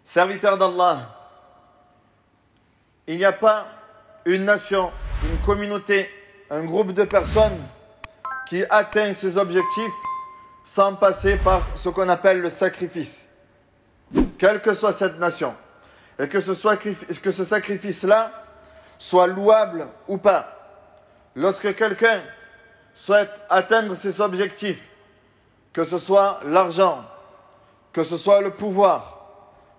Serviteur d'Allah, il n'y a pas une nation, une communauté, un groupe de personnes qui atteint ses objectifs sans passer par ce qu'on appelle le sacrifice. Quelle que soit cette nation, et que ce sacrifice-là soit louable ou pas, lorsque quelqu'un souhaite atteindre ses objectifs, que ce soit l'argent, que ce soit le pouvoir,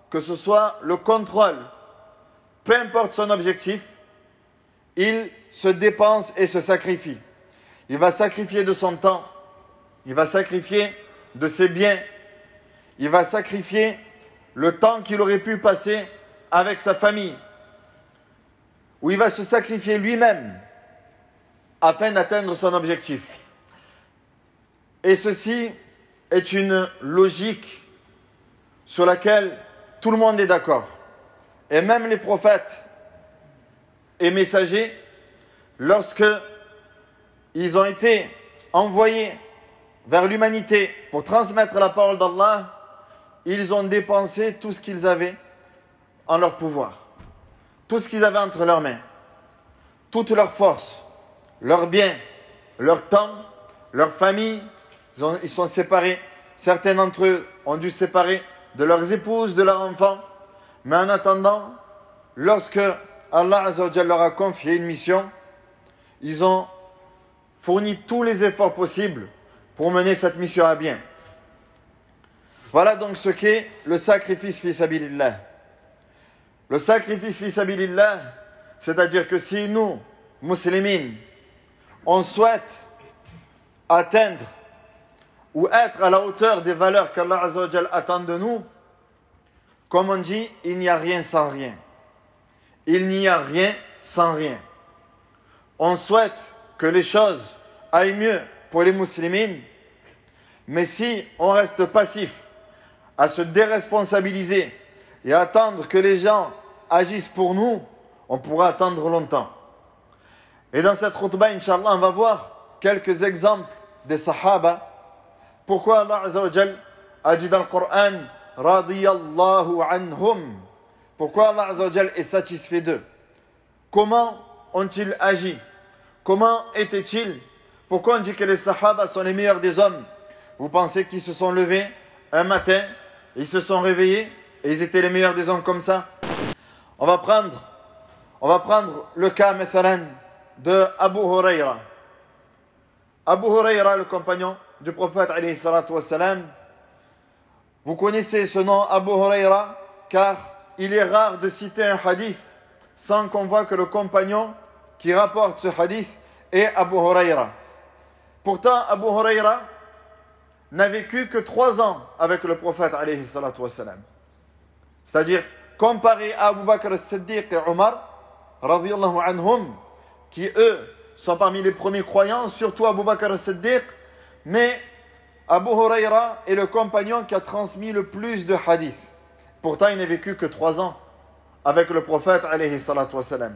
que ce soit le contrôle, peu importe son objectif, il se dépense et se sacrifie. Il va sacrifier de son temps, il va sacrifier de ses biens, il va sacrifier le temps qu'il aurait pu passer avec sa famille, ou il va se sacrifier lui-même afin d'atteindre son objectif. Et ceci est une logique sur laquelle tout le monde est d'accord. Et même les prophètes et messagers, lorsque ils ont été envoyés vers l'humanité pour transmettre la parole d'Allah, ils ont dépensé tout ce qu'ils avaient en leur pouvoir, tout ce qu'ils avaient entre leurs mains, toute leur force, leurs biens, leur temps, leur famille. Ils sont séparés. Certains d'entre eux ont dû se séparer de leurs épouses, de leurs enfants. Mais en attendant, lorsque Allah Azza wa Jalla leur a confié une mission, ils ont fourni tous les efforts possibles pour mener cette mission à bien. Voilà donc ce qu'est le sacrifice fi sabilillah. Le sacrifice fi sabilillah, c'est-à-dire que si nous, musulmans, on souhaite atteindre ou être à la hauteur des valeurs qu'Allah Azza wa Jalla attend de nous, comme on dit, il n'y a rien sans rien. Il n'y a rien sans rien. On souhaite que les choses aillent mieux pour les musulmans, mais si on reste passif à se déresponsabiliser et à attendre que les gens agissent pour nous, on pourra attendre longtemps. Et dans cette khutbah, Inch'Allah, on va voir quelques exemples des Sahaba. Pourquoi Allah Azza wa Jal a dit dans le Coran radiyallahu anhum? Pourquoi Allah Azza wa Jal est satisfait d'eux? Comment ont-ils agi? Comment étaient-ils? Pourquoi on dit que les Sahaba sont les meilleurs des hommes? Vous pensez qu'ils se sont levés un matin, ils se sont réveillés et ils étaient les meilleurs des hommes comme ça? On va prendre le cas mathalan de Abu Huraira. Abu Huraira, le compagnon du prophète alayhi salatu wassalam. Vous connaissez ce nom Abu Huraira car il est rare de citer un hadith sans qu'on voit que le compagnon qui rapporte ce hadith est Abu Huraira. Pourtant Abu Huraira n'a vécu que 3 ans avec le prophète alayhi salatu wassalam. C'est-à-dire comparé à Abu Bakr as-Siddiq et Omar radiyallahu anhum, qui eux sont parmi les premiers croyants, surtout Abu Bakr as-Siddiq, mais Abu Huraira est le compagnon qui a transmis le plus de hadiths. Pourtant, il n'a vécu que 3 ans avec le prophète alayhi salatu wassalam.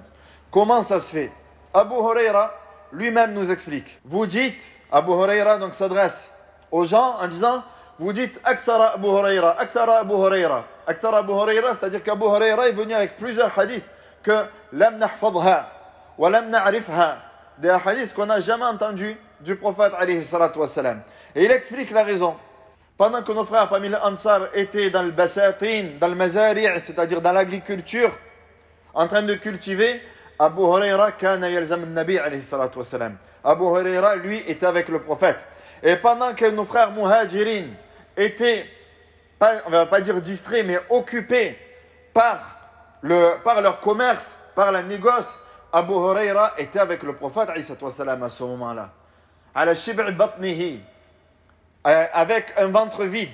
Comment ça se fait? Abu Huraira lui-même nous explique. Vous dites, Abu Huraira donc s'adresse aux gens en disant, vous dites Akthara Abu Huraira, Akthara Abu Huraira. Akthara Abu Huraira, c'est-à-dire qu'Abu Huraira est venu avec plusieurs hadiths que lam nahfadha wa lam na'rifha, des hadiths qu'on n'a jamais entendus du prophète alayhi salatu wassalam. Et il explique la raison. Pendant que nos frères parmi les Ansar étaient dans le basatin, dans le mazari', c'est-à-dire dans l'agriculture, en train de cultiver, Abu Huraira kana yalzam al-nabi alayhi salatu wassalam. Abu Huraira, lui, était avec le prophète. Et pendant que nos frères muhajirin étaient, on ne va pas dire distraits, mais occupés par leur commerce, par la négoce, Abu Huraira était avec le prophète alayhi salatu wassalam à ce moment-là. Ala shib'i batnihi, avec un ventre vide.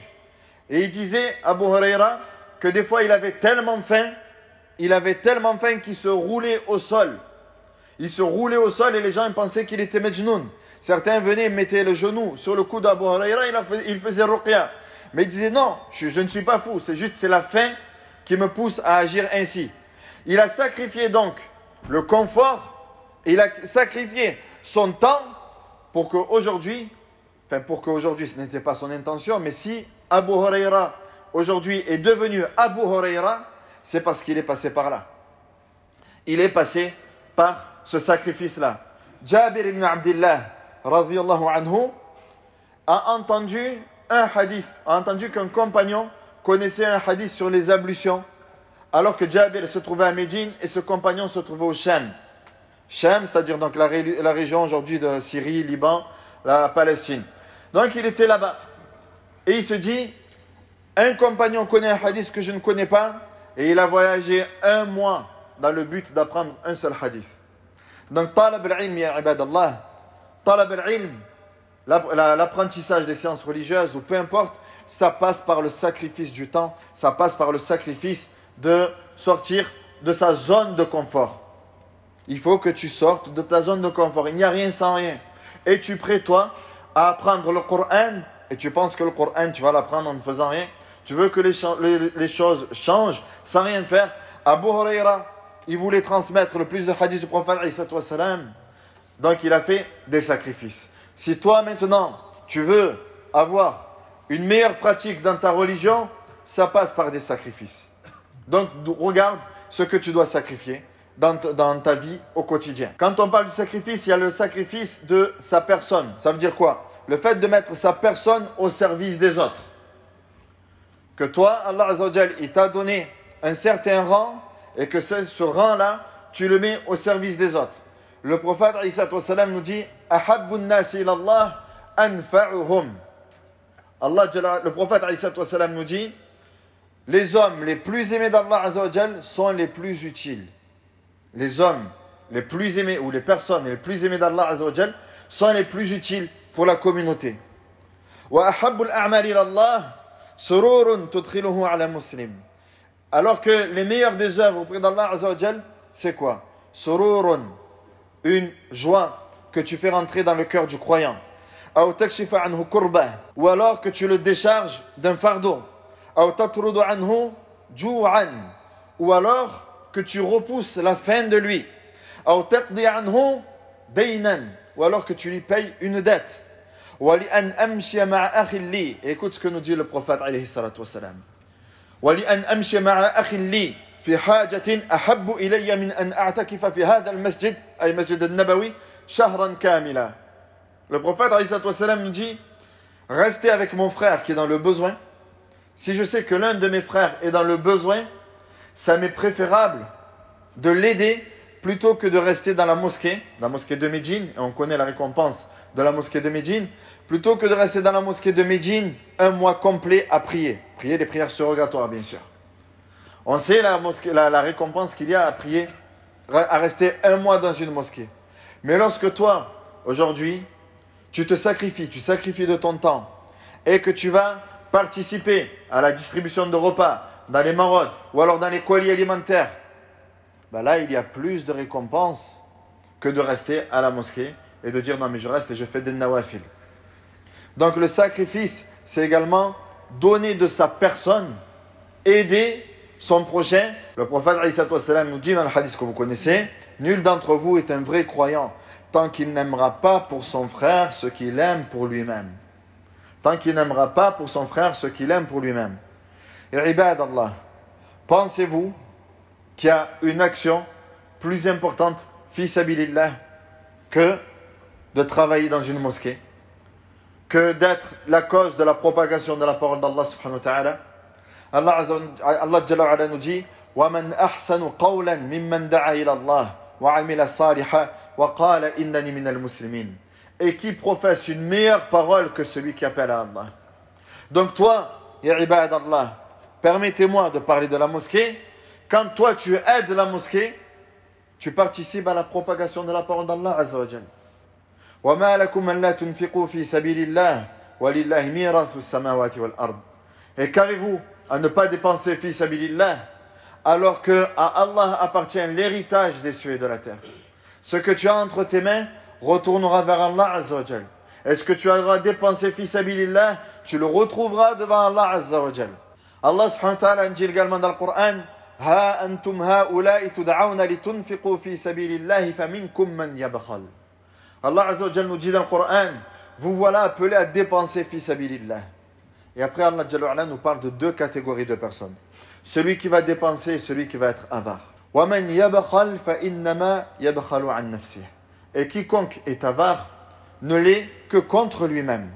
Et il disait, Abu Huraira, que des fois il avait tellement faim qu'il se roulait au sol. Il se roulait au sol et les gens pensaient qu'il était majnoun. Certains venaient, mettaient le genou sur le cou d'Abu Huraira, il faisait ruqya. Mais il disait non, je ne suis pas fou, c'est la faim qui me pousse à agir ainsi. Il a sacrifié donc le confort, il a sacrifié son temps pour qu'aujourd'hui, ce n'était pas son intention, mais si Abu Huraira aujourd'hui est devenu Abu Huraira, c'est parce qu'il est passé par là. Il est passé par ce sacrifice-là. Jabir ibn Abdillah, radiyallahu anhu, a entendu un hadith, a entendu qu'un compagnon connaissait un hadith sur les ablutions, alors que Jabir se trouvait à Médine et ce compagnon se trouvait au Sham. Sham, c'est-à-dire donc la région aujourd'hui de Syrie, Liban, la Palestine. Donc il était là-bas. Et il se dit, un compagnon connaît un hadith que je ne connais pas, et il a voyagé 1 mois dans le but d'apprendre un seul hadith. Donc talab al-ilm, ya ibadallah, talab al-ilm, l'apprentissage des sciences religieuses, ou peu importe, ça passe par le sacrifice du temps, ça passe par le sacrifice de sortir de sa zone de confort. Il faut que tu sortes de ta zone de confort. Il n'y a rien sans rien. Es-tu prêt, toi, à apprendre le Coran, et tu penses que le Coran, tu vas l'apprendre en ne faisant rien? Tu veux que les choses changent sans rien faire? Abu Huraira, il voulait transmettre le plus de hadiths du prophète, donc il a fait des sacrifices. Si toi, maintenant, tu veux avoir une meilleure pratique dans ta religion, ça passe par des sacrifices. Donc, regarde ce que tu dois sacrifier dans ta vie au quotidien. Quand on parle du sacrifice, il y a le sacrifice de sa personne. Ça veut dire quoi? Le fait de mettre sa personne au service des autres. Que toi, Allah Azza wa Jal, il t'a donné un certain rang et que ce rang-là, tu le mets au service des autres. Le prophète nous dit « Ahabbun nasi ilallah anfa'uhum » le prophète nous dit « Les hommes les plus aimés d'Allah Azza wa Jal sont les plus utiles. » Les hommes les plus aimés ou les personnes les plus aimées d'Allah Azza wa Jal sont les plus utiles pour la communauté. Wa ahabbul a'mal ila Allah sururun tudkhiluhu ala muslim. Alors que les meilleures des œuvres auprès d'Allah Azza wa Jal, c'est quoi? Sururun, une joie que tu fais rentrer dans le cœur du croyant. Aw takshifa anhu kurbah, ou alors que tu le décharges d'un fardeau. Aw tatrudu anhu ju'an, ou alors que tu repousses la faim de lui. Aw taqdi anhu daynan, ou alors que tu lui payes une dette. وَلِأَنْ أَمْشِيَ مَعَ أَخٍ لِي. Écoute ce que nous dit le prophète alayhi salatu wassalam. وَلِأَنْ أَمْشِيَ مَعَ أَخٍ لِي في حاجة أحب إلي من أن أعتكف في هذا المسجد أي مسجد النبوي شهرا كاملا. Le prophète alayhi salatu wassalam nous dit, restez avec mon frère qui est dans le besoin. Si je sais que l'un de mes frères est dans le besoin, ça m'est préférable de l'aider plutôt que de rester dans la mosquée de Médine, et on connaît la récompense de la mosquée de Médine, plutôt que de rester dans la mosquée de Médine 1 mois complet à prier. Prier des prières surrogatoires, bien sûr. On sait la récompense qu'il y a à prier, à rester 1 mois dans une mosquée. Mais lorsque toi, aujourd'hui, tu sacrifies de ton temps, et que tu vas participer à la distribution de repas dans les maraudes, ou alors dans les colis alimentaires, ben là, il y a plus de récompenses que de rester à la mosquée et de dire non mais je reste et je fais des nawafil. Donc le sacrifice, c'est également donner de sa personne, aider son prochain. Le prophète nous dit dans le hadith que vous connaissez, nul d'entre vous est un vrai croyant tant qu'il n'aimera pas pour son frère ce qu'il aime pour lui-même. Tant qu'il n'aimera pas pour son frère ce qu'il aime pour lui-même. Et ibadallah, pensez-vous qu'il y a une action plus importante, fi sabilillah, que de travailler dans une mosquée, que d'être la cause de la propagation de la parole d'Allah subhanahu wa ta'ala? Allah Jalla wa Ala nous dit وَمَنْ أَحْسَنُ قَوْلًا مِمَّنْ دَعَا إِلَى اللَّهِ وَعَمِلَ صَالِحًا وَقَالَ إِنَّنِي مِنَ الْمُسْلِمِينَ. Et qui professe une meilleure parole que celui qui appelle à Allah. Donc toi, ya ibadallah, permettez-moi de parler de la mosquée. Quand toi tu aides la mosquée, tu participes à la propagation de la parole d'Allah Azza wa Jal. وَمَا لَكُمْ أَنْ لَا تُنْفِقُوا فِي سَبِيلِ اللَّهِ وَلِلَّهِ مِيرَاثُ السَّمَاوَاتِ وَالْأَرْضِ. Et qu'avez-vous à ne pas dépenser fi sabilillah alors que à Allah appartient l'héritage des cieux et de la terre? Ce que tu as entre tes mains retournera vers Allah Azza wa Jal. Est-ce que tu auras dépensé fi sabilillah, tu le retrouveras devant Allah Azza wa Jal. Allah subhanahu wa ta'ala dit également dans le Coran, Ha antum haula'i tud'auna litunfiqu fi sabilillahi faminkum man yabkhal. Allah Azza wa Jal nous dit dans le Coran, vous voilà appelés à dépenser fi sabilillah. Et après, Allah Jalla wa Ala nous parle de deux catégories de personnes. Celui qui va dépenser et celui qui va être avare. وَمَنْ يَبْخَلْ فَإِنَّمَا يَبْخَلُ عَنْ نَفْسِهِ. Et quiconque est avare ne l'est que contre lui-même.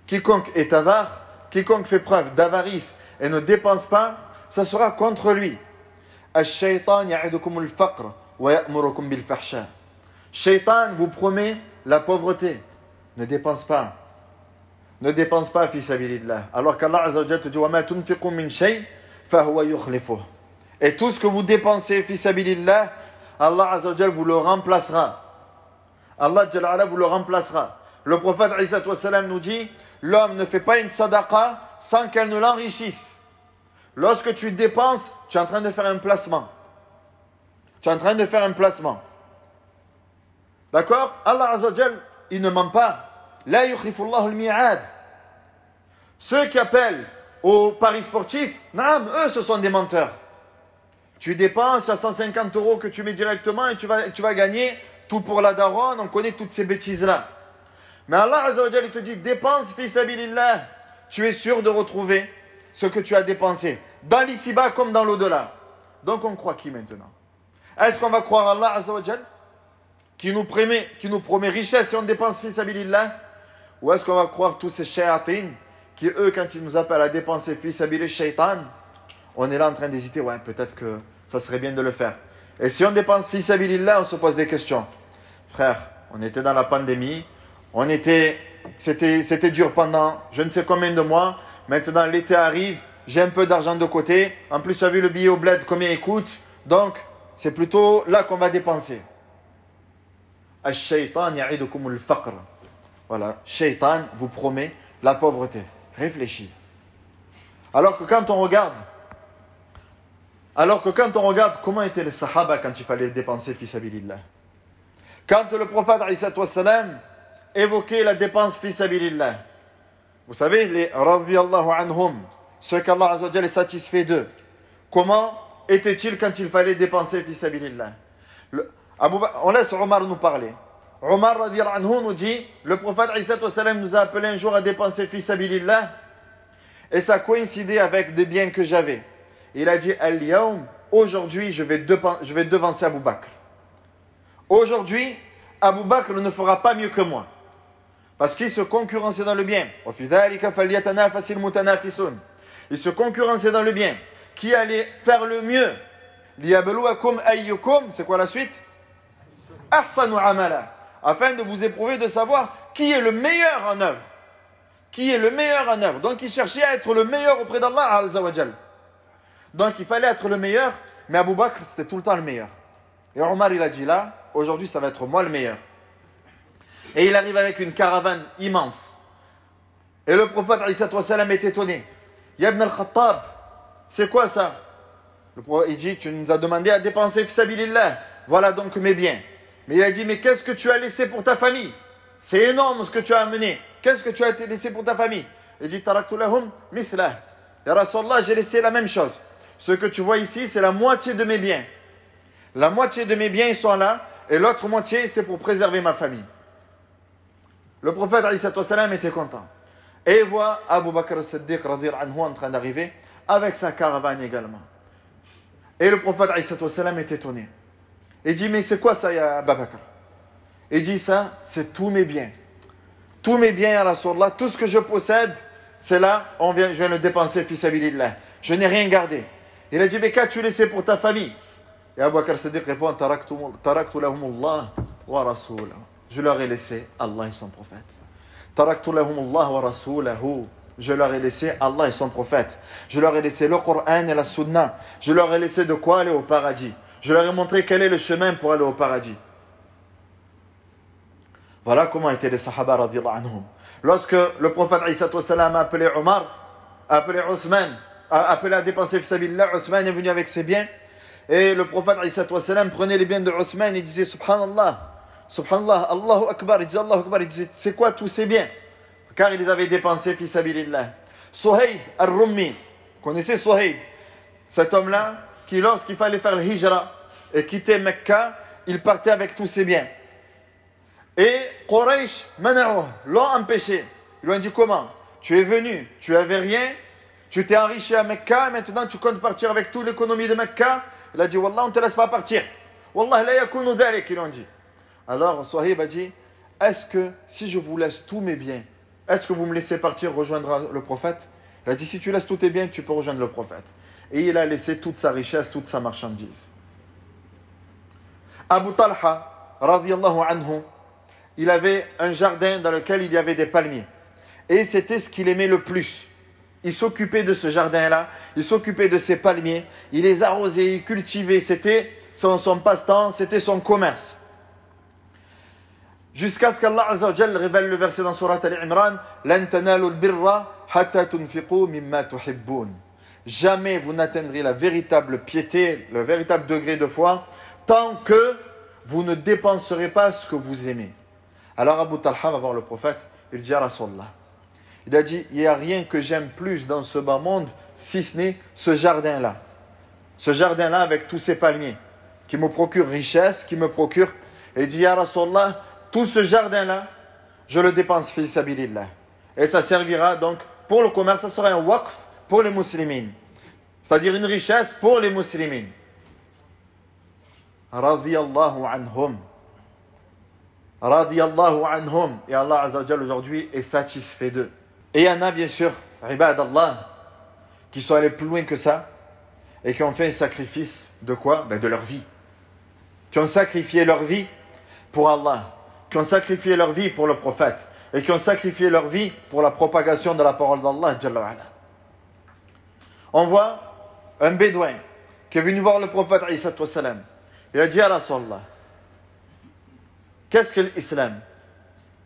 Quiconque est avare, quiconque fait preuve d'avarice et ne dépense pas, ça sera contre lui. الشيطان يعدكم الفقر ويأمركم بالفحشاء. Shaitan vous promet la pauvreté. Ne dépense pas. Ne dépense pas, fi sabilillah. Alors qu'Allah Azza wa Jalla te dit وَمَا تُنْفِقُوا مِنْ شَيْءٍ فَهُوَ يُخْلِفُهُ. Et tout ce que vous dépensez, fi sabilillah, Allah Azza wa Jalla vous le remplacera. Allah Jalla ala vous le remplacera. Le prophète Isa nous dit, l'homme ne fait pas une sadaqa sans qu'elle ne l'enrichisse. Lorsque tu dépenses, tu es en train de faire un placement. Tu es en train de faire un placement. D'accord? Allah Azza wa Jalla, il ne ment pas. La yukhlifullahu al-mi'ad. Ceux qui appellent aux paris sportifs, naam, eux ce sont des menteurs. Tu dépenses à 150 € que tu mets directement et tu vas gagner tout pour la daronne, on connaît toutes ces bêtises-là. Mais Allah Azza wa Jalla, il te dit, dépense fi sabilillah. Tu es sûr de retrouver ce que tu as dépensé, dans l'ici-bas comme dans l'au-delà. Donc on croit qui maintenant? Est-ce qu'on va croire Allah Azza wa Jalla qui nous promet richesse si on dépense fi sabilillah? Ou est-ce qu'on va croire tous ces shayatines qui, eux, quand ils nous appellent à dépenser fi sabilillah shaitan, on est là en train d'hésiter, ouais, peut-être que ça serait bien de le faire. Et si on dépense fi sabilillah, on se pose des questions. Frère, on était dans la pandémie, c'était dur pendant je ne sais combien de mois, maintenant l'été arrive, j'ai un peu d'argent de côté, en plus tu as vu le billet au bled combien il coûte, donc c'est plutôt là qu'on va dépenser. Ash-shaytan ya'idukum al-faqr. Voilà, shaitan vous promet la pauvreté. Réfléchis. Alors que quand on regarde comment étaient les sahaba quand il fallait dépenser fi sabilillah. Quand le prophète évoquait la dépense fi sabilillah. Vous savez, les radiyallahu anhum, ceux qu'Allah Azza wa Jalla est satisfait d'eux. Comment était-il quand il fallait dépenser fi sabilillah? On laisse Omar nous parler. Omar radiyallahu anhu nous dit, le prophète nous a appelé un jour à dépenser fi sabilillah et ça coïncidait avec des biens que j'avais. Il a dit, al-yawm, aujourd'hui je vais devancer Abu Bakr. Aujourd'hui, Abu Bakr ne fera pas mieux que moi. Parce qu'il se concurrençait dans le bien. Il se concurrençait dans le bien. Qui allait faire le mieux? Liyabluwakum ayyukum, c'est quoi la suite? Ahsanu amala. Afin de vous éprouver, de savoir qui est le meilleur en œuvre. Qui est le meilleur en œuvre. Donc il cherchait à être le meilleur auprès d'Allah Azza wa Jal. Donc il fallait être le meilleur, mais Abu Bakr c'était tout le temps le meilleur. Et Omar il a dit là, aujourd'hui ça va être moi le meilleur. Et il arrive avec une caravane immense. Et le prophète est étonné. Ya ibn al-Khattab, c'est quoi ça? Il dit, tu nous as demandé à dépenser fi sabilillah. Voilà donc mes biens. Mais il a dit, mais qu'est-ce que tu as laissé pour ta famille? C'est énorme ce que tu as amené. Qu'est-ce que tu as laissé pour ta famille? Il dit, taraktu lahum mithlah. Ya Rasulallah, j'ai laissé la même chose. Ce que tu vois ici, c'est la moitié de mes biens. La moitié de mes biens, ils sont là. Et l'autre moitié, c'est pour préserver ma famille. Le prophète était content. Et il voit Abu Bakr as-Siddiq en train d'arriver avec sa caravane également. Et le prophète est étonné. Il dit, mais c'est quoi ça, ya Abu Bakr? Il dit, ça, c'est tous mes biens. Tous mes biens, ya Rasulallah, tout ce que je possède, c'est là, je viens le dépenser, fi sabilillah. Je n'ai rien gardé. Il a dit, mais qu'as-tu laissé pour ta famille? Et Abu Bakr as-Siddiq répond, taraktu lahumullah wa rasulahu. Je leur ai laissé Allah et son prophète. Taraktu lahumullah wa rasulahu. Je leur ai laissé Allah et son prophète. Je leur ai laissé le Coran et la Sunna. Je leur ai laissé de quoi aller au paradis. Je leur ai montré quel est le chemin pour aller au paradis. Voilà comment étaient les Sahaba radiyallahu anhum. Lorsque le prophète a appelé Omar, a appelé Othman, a appelé à dépenser fi sabilillah, Othman est venu avec ses biens. Et le prophète prenait les biens de Othman et disait Subhanallah, Subhanallah, Allahu Akbar. Il disait Allahu Akbar. Il disait, c'est quoi tous ces biens? Car il les avait dépensés fi sabilillah. Suhayb al-Rummi, vous connaissez Suhayb? Cet homme-là, qui lorsqu'il fallait faire le hijra et quitter Mecca, il partait avec tous ses biens. Et Quraysh l'ont empêché. Ils lui ont dit comment? tu es venu, tu n'avais rien, tu t'es enrichi à Mecca, et maintenant tu comptes partir avec toute l'économie de Mecca. Il a dit, Wallah, on ne te laisse pas partir. Wallah, la yakunu dhalik, ils ont dit. Alors, Sahib a dit, est-ce que si je vous laisse tous mes biens, est-ce que vous me laissez partir rejoindre le prophète? Il a dit, si tu laisses tous tes biens, tu peux rejoindre le prophète. Et il a laissé toute sa richesse, toute sa marchandise. Abu Talha, radiyallahu anhu, il avait un jardin dans lequel il y avait des palmiers. Et c'était ce qu'il aimait le plus. Il s'occupait de ce jardin-là, il s'occupait de ses palmiers, il les arrosait, il cultivait, c'était son passe-temps, c'était son commerce. Jusqu'à ce qu'Allah Azza wa Jal révèle le verset dans Surat Al-Imran, Lan tanalu al-birra hatta tunfiqu mimma tuhibbun. Jamais vous n'atteindrez la véritable piété, le véritable degré de foi, tant que vous ne dépenserez pas ce que vous aimez. Alors Abu Talha va voir le prophète, il dit, Ya Rasulallah, il a dit, il n'y a rien que j'aime plus dans ce bas monde, si ce n'est ce jardin-là. Ce jardin-là avec tous ces palmiers, qui me procure richesse, qui me procure... Et il dit, Ya Rasulallah, tout ce jardin-là, je le dépense fi sabilillah. Et ça servira donc pour le commerce, ça sera un waqf pour les musulmans. C'est-à-dire une richesse pour les musulmans. Radiyallahu anhum. Radiyallahu anhum. Et Allah Azza wa Jal aujourd'hui est satisfait d'eux. Et il y en a bien sûr, ibad Allah, qui sont allés plus loin que ça et qui ont fait un sacrifice de quoi? De leur vie. Qui ont sacrifié leur vie pour Allah. Qui ont sacrifié leur vie pour le prophète et qui ont sacrifié leur vie pour la propagation de la parole d'Allah. On voit un bédouin qui est venu voir le prophète Isa. Il a dit à Rasulallah, qu'est-ce que l'islam?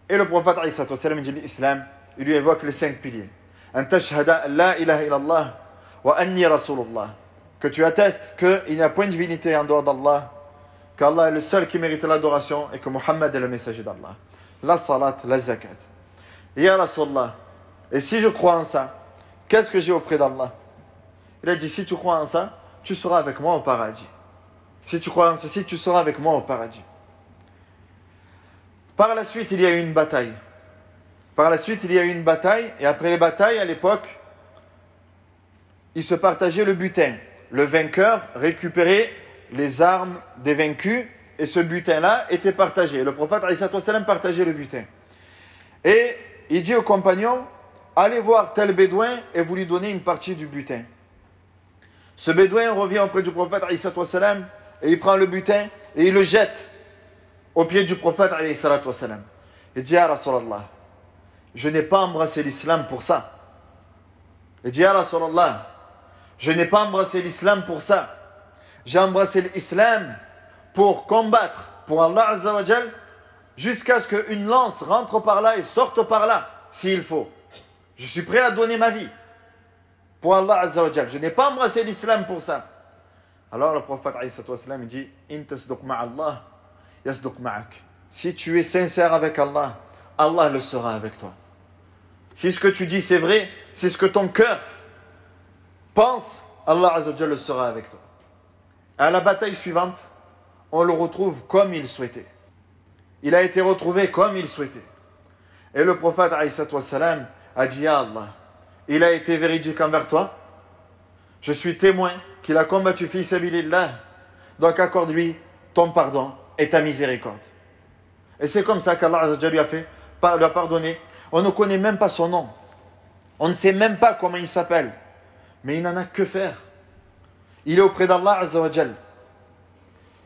Et le prophète Isa dit l'islam, il lui évoque les 5 piliers. An tashhada la ilaha illallah wa anni rasulullah. Que tu attestes qu'il n'y a point de divinité en dehors d'Allah, qu'Allah est le seul qui mérite l'adoration et que Muhammad est le messager d'Allah. La salat, la zakat. Ya Rasulallah, et si je crois en ça, qu'est-ce que j'ai auprès d'Allah? Il a dit, si tu crois en ça, tu seras avec moi au paradis. Si tu crois en ceci, tu seras avec moi au paradis. Par la suite, il y a eu une bataille. Et après les batailles, à l'époque, ils se partageaient le butin. Le vainqueur récupérait les armes des vaincus, et ce butin-là était partagé. Le prophète Isa partageait le butin. Et il dit aux compagnons, allez voir tel bédouin et vous lui donnez une partie du butin. Ce bédouin revient auprès du prophète Isa et il prend le butin et il le jette au pied du prophète. Il dit, Ya Rasulallah, je n'ai pas embrassé l'islam pour ça. Il dit, Ya Rasulallah, je n'ai pas embrassé l'islam pour ça. J'ai embrassé l'islam pour combattre pour Allah Azza wa Jal jusqu'à ce qu'une lance rentre par là et sorte par là, s'il faut. Je suis prêt à donner ma vie pour Allah Azza wa Jal. Je n'ai pas embrassé l'islam pour ça. Alors le prophète il dit, In tasduq ma'allah, yasduq ma'ak. Si tu es sincère avec Allah, Allah le sera avec toi. Si ce que tu dis c'est vrai, c'est ce que ton cœur pense, Allah Azza wa Jal le sera avec toi. À la bataille suivante, on le retrouve comme il souhaitait. Il a été retrouvé comme il souhaitait. Et le prophète a dit, Ya Allah, il a été véridique envers toi. Je suis témoin qu'il a combattu fi sabilillah. Donc accorde-lui ton pardon et ta miséricorde. Et c'est comme ça qu'Allah lui a pardonné. On ne connaît même pas son nom. On ne sait même pas comment il s'appelle. Mais il n'en a que faire. Il est auprès d'Allah Azza wa Jal.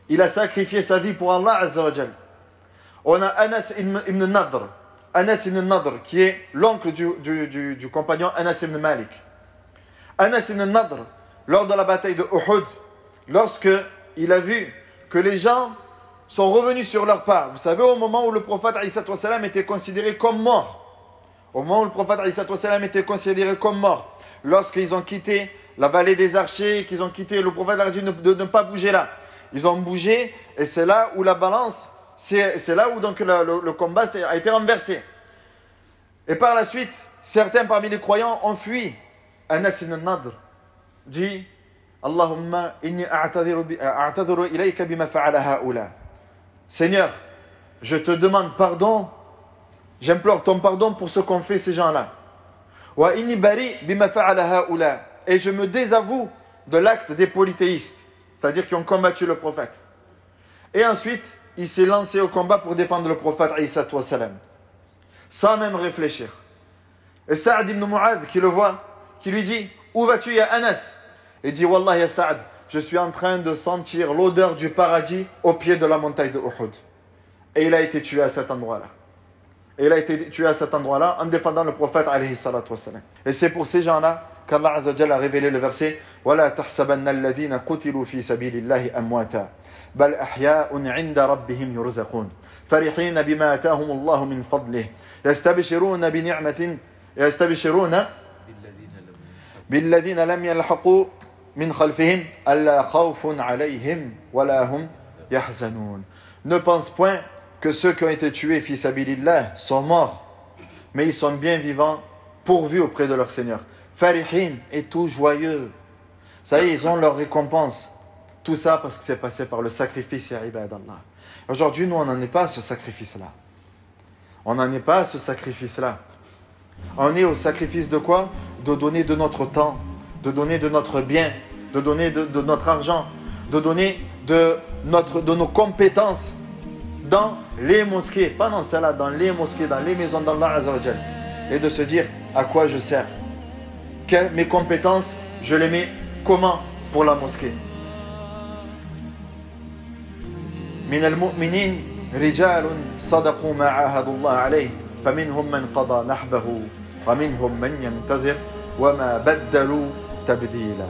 Il a sacrifié sa vie pour Allah Azza wa Jal. On a Anas ibn Nadr. Anas ibn Nadr, qui est l'oncle du compagnon Anas ibn Malik. Anas ibn Nadr, lors de la bataille de Uhud, lorsque il a vu que les gens sont revenus sur leur pas, vous savez, au moment où le prophète était considéré comme mort, lorsqu'ils ont quitté la vallée des archers, qu'ils ont quitté, le prophète leur a dit de ne pas bouger là. Ils ont bougé et c'est là où la balance, c'est là où donc le combat a été renversé. Et par la suite, certains parmi les croyants ont fui. Anas ibn Nadr dit, Allahumma inni a'tadhiru ilayka bima fa'ala ha'ula. Seigneur, je te demande pardon, j'implore ton pardon pour ce qu'ont fait ces gens-là. Wa inni bari bima fa'ala haula. Et je me désavoue de l'acte des polythéistes, c'est-à-dire qui ont combattu le prophète. Et ensuite, il s'est lancé au combat pour défendre le prophète Isa salam, sans même réfléchir. Et Saad ibn Mu'adh qui le voit, qui lui dit: où vas-tu, ya Anas? Il dit: Wallah, ya Saad, je suis en train de sentir l'odeur du paradis au pied de la montagne de Uhud. Et il a été tué à cet endroit-là. Et il a été tué à cet endroit-là en défendant le prophète alayhi salatu wassalam. Et c'est pour ces gens-là qu'Allah Azza wa Jalla a révélé le verset: وَلَا تَحْسَبَنَّ الَّذِينَ قُتِلُوا فِي سَبِيلِ اللَّهِ أَمْوَاتًا بَلْ أَحْيَاءٌ عِنْدَ رَبِّهِمْ يُرْزَقُونَ فَرِحِينَ بِمَا آتَاهُمُ اللَّهُ مِنْ فَضْلِهِ يَسْتَبْشِرُونَ بِالَّذِينَ لَمْ يَلْحَقُوا مِنْ خَلْفِهِمْ أَلَّا خَوْفٌ عَلَيْهِمْ وَلَا هُمْ يَحْزَنُونَ. Ne pense point que ceux qui ont été tués fi sabilillah sont morts, mais ils sont bien vivants, pourvus auprès de leur Seigneur. Farihin, et tout joyeux. Ça y est, ils ont leur récompense. Tout ça parce que c'est passé par le sacrifice, ya ibadallah. Aujourd'hui, nous, on n'en est pas à ce sacrifice-là. On n'en est pas à ce sacrifice-là. On est au sacrifice de quoi? De donner de notre temps, de donner de notre bien, de donner de notre argent, de donner de nos compétences dans les mosquées, pas dans celle-là, dans les mosquées, dans les maisons d'Allah Azza wa Jal, et de se dire à quoi je sers. Mes compétences, je les mets comment pour la mosquée. من المؤمنين رجال صدقوا ما عاهدوا الله عليه فمنهم من قضى نحبه ومنهم من ينتظر وما بدلوا تبديلا.